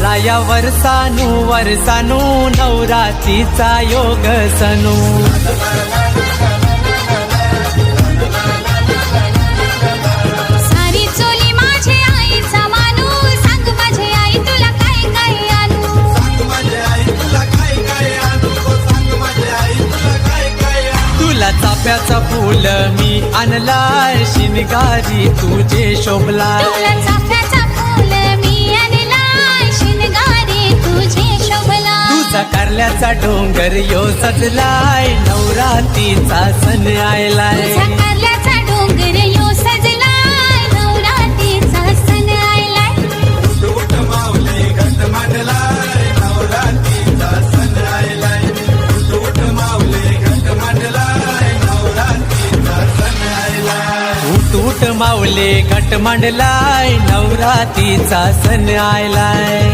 आला या वर्षानू वर्षानू नवरात्रीचा योग सनू सारी चोली माझे आईचा मानू सांग माझे आई तुला काय काय आणू तुला चाफ्याचा फूल मी आणलाय शिनगारी तुझे शोभलाय तुला चाफ्याचा फूल मी आणलाय शिनगारी तुझे शोभला तुझा कारल्याचा डोंगर यो सजलाय नवरात्रीचा सण आयलाय तुझा कारल्याचा डोंगर यो सजलाय नवरात्रीचा सण आयलाय उठ मावले घट मांडलाय नवरात्रीचा सण आयलाय